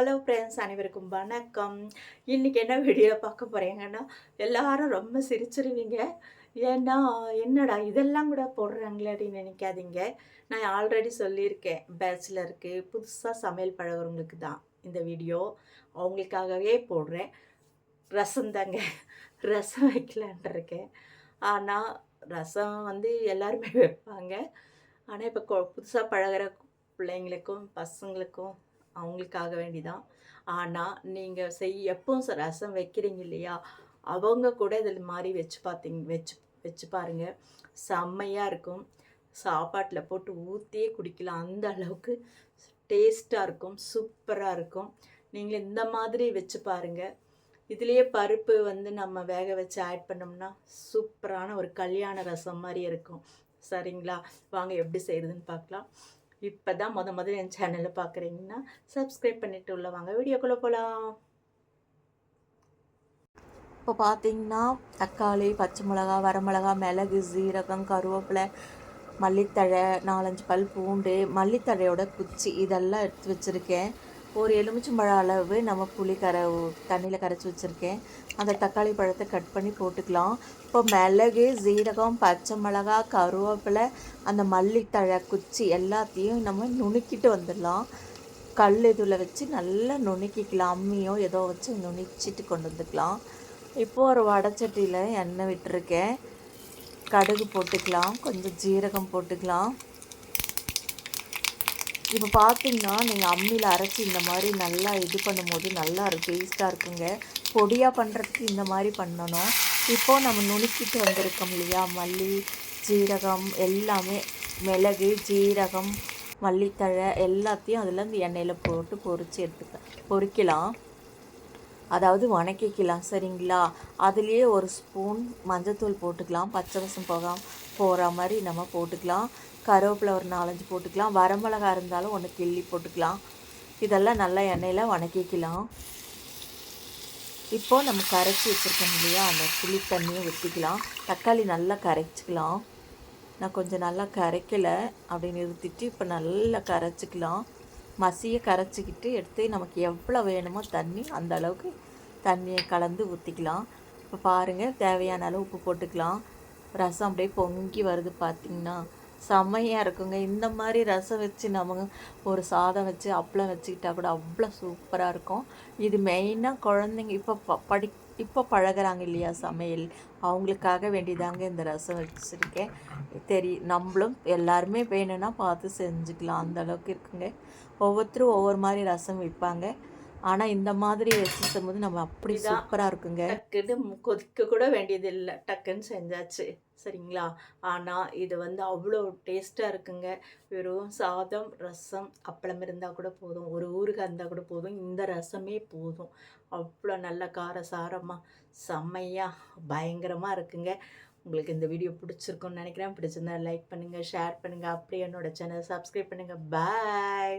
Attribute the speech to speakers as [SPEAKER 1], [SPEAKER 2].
[SPEAKER 1] Hello friends, அனைவருக்கும் வணக்கம். இன்றைக்கி என்ன வீடியோ பார்க்க போகிறீங்கன்னா, எல்லாரும் ரொம்ப சிரிச்சிருவீங்க. ஏன்னா, என்னடா இதெல்லாம் கூட போடுறாங்களே அப்படின்னு நினைக்காதீங்க. நான் ஆல்ரெடி சொல்லியிருக்கேன், பேச்சுலருக்கு புதுசாக சமையல் பழகுறவங்களுக்கு தான் இந்த வீடியோ. அவங்களுக்காகவே போடுறேன். ரசம் தாங்க. ரசம் வைக்கலான்ட்டு இருக்கேன். ஆனால் ரசம் வந்து எல்லாருமே வைப்பாங்க. ஆனால் இப்போ புதுசாக பழகுற பிள்ளைங்களுக்கும் பசங்களுக்கும் அவங்களுக்காக வேண்டிதான். ஆனால் நீங்கள் எப்பவும் ரசம் வைக்கிறீங்க இல்லையா, அவங்க கூட இதில் மாதிரி வச்சு வச்சு பாருங்க. செம்மையாக இருக்கும். சாப்பாட்டில் போட்டு ஊற்றியே குடிக்கலாம். அந்த அளவுக்கு டேஸ்ட்டாக இருக்கும், சூப்பராக இருக்கும். நீங்கள் இந்த மாதிரி வச்சு பாருங்கள். இதுலேயே பருப்பு வந்து நம்ம வேக வச்சு ஆட் பண்ணோம்னா சூப்பரான ஒரு கல்யாண ரசம் மாதிரி இருக்கும். சரிங்களா? வாங்க எப்படி செய்கிறதுன்னு பார்க்கலாம். இப்போ தான் முதல்ல என் சேனலை பார்க்குறீங்கன்னா சப்ஸ்கிரைப் பண்ணிவிட்டு உள்ள வாங்க, வீடியோக்குள்ளே போகலாம். இப்போ பார்த்தீங்கன்னா தக்காளி, பச்சை மிளகா, வரமிளகா, மிளகு, சீரகம், கருவேப்பிலை, மல்லித்தழை, 4-5 பல் பூண்டு, மல்லித்தழையோட குச்சி இதெல்லாம் எடுத்து வச்சுருக்கேன். ஒரு எலுமிச்சம்பழம் அளவு நம்ம தண்ணியில் கரைச்சி வச்சுருக்கேன். அந்த தக்காளி பழத்தை கட் பண்ணி போட்டுக்கலாம். இப்போ மிளகு, சீரகம், பச்சை மிளகா, கருவேப்பிலை, அந்த மல்லித்தழை குச்சி எல்லாத்தையும் நம்ம நுணுக்கிட்டு வந்துடலாம். கல் இதில் வச்சு நல்லா நுணுக்கிக்கலாம். அம்மியோ ஏதோ வச்சு நுணுக்கிட்டு கொண்டு வந்துக்கலாம். இப்போது ஒரு வடைச்சட்டியில் எண்ணெய் விட்டுருக்கேன். கடுகு போட்டுக்கலாம், கொஞ்சம் ஜீரகம் போட்டுக்கலாம். இப்போ பார்த்தீங்கன்னா நீங்கள் அம்மியில் அரைச்சி இந்த மாதிரி நல்லா இது பண்ணும்போது நல்லா டேஸ்ட்டாக இருக்குங்க. பொடியாக பண்ணுறதுக்கு இந்த மாதிரி பண்ணணும். இப்போது நம்ம நுணுக்கிட்டு வந்திருக்கோம் இல்லையா, மல்லி, ஜீரகம் எல்லாமே, மிளகு, ஜீரகம், மல்லித்தழை எல்லாத்தையும் அதில் இந்த எண்ணெயில் போட்டு பொரிக்கலாம். அதாவது வணக்கிக்கலாம். சரிங்களா? அதுலேயே ஒரு ஸ்பூன் மஞ்சத்தூள் போட்டுக்கலாம். பச்சை வாசம் போகிற மாதிரி நம்ம போட்டுக்கலாம். கருவேப்பிலை ஒரு 4-5 போட்டுக்கலாம். வரமிளகா இருந்தாலும் 1 கிள்ளி போட்டுக்கலாம். இதெல்லாம் நல்லா எண்ணெயில் வணக்கிக்கலாம். இப்போது நம்ம கரைச்சி வச்சுருக்கோம் இல்லையா, அந்த புளி தண்ணியை ஊற்றிக்கலாம். தக்காளி நல்லா கரைச்சிக்கலாம். நான் கொஞ்சம் நல்லா கரைக்கலை அப்படின்னு நிறுத்திட்டு இப்போ நல்லா கரைச்சிக்கலாம். மசியை கரைச்சிக்கிட்டு எடுத்து நமக்கு எவ்வளோ வேணுமோ தண்ணி அந்த அளவுக்கு தண்ணியை கலந்து ஊற்றிக்கலாம். இப்போ பாருங்கள், தேவையான அளவு உப்பு போட்டுக்கலாம். ரசம் அப்படியே பொங்கி வருது பார்த்திங்கன்னா செம்மையாக இருக்குங்க. இந்த மாதிரி ரசம் வச்சு நம்ம ஒரு சாதம் வச்சு அப்பளம் வச்சுக்கிட்டா கூட அவ்வளோ சூப்பராக இருக்கும். இது மெயினாக குழந்தைங்க இப்போ பழகுறாங்க இல்லையா சமையல், அவங்களுக்காக வேண்டிதாங்க இந்த ரசம் வச்சுருக்கேன். நம்மளும் எல்லாருமே வேணும்னா பார்த்து செஞ்சுக்கலாம். அந்த அளவுக்கு இருக்குங்க. ஒவ்வொருத்தரும் ஒவ்வொரு மாதிரி ரசம் வைப்பாங்க. ஆனால் இந்த மாதிரி வச்சுக்கும் போது நம்ம அப்படி சூப்பராக இருக்குங்க. டக்குன்னு கொதிக்க கூட வேண்டியதில்லை, டக்குன்னு செஞ்சாச்சு. சரிங்களா? ஆனால் இது வந்து அவ்வளோ டேஸ்ட்டாக இருக்குங்க. வெறும் சாதம், ரசம், அப்பளம் இருந்தால் கூட போதும், ஒரு ஊறுகாய் இருந்தால் கூட போதும், இந்த ரசமே போதும். அவ்வளோ நல்ல காரசாரமாக செம்மையாக பயங்கரமாக இருக்குங்க. உங்களுக்கு இந்த வீடியோ பிடிச்சிருக்குன்னு நினைக்கிறேன். பிடிச்சிருந்தா லைக் பண்ணுங்கள், ஷேர் பண்ணுங்கள், அப்படியே என்னோடய சேனல் சப்ஸ்கிரைப் பண்ணுங்கள். பாய்.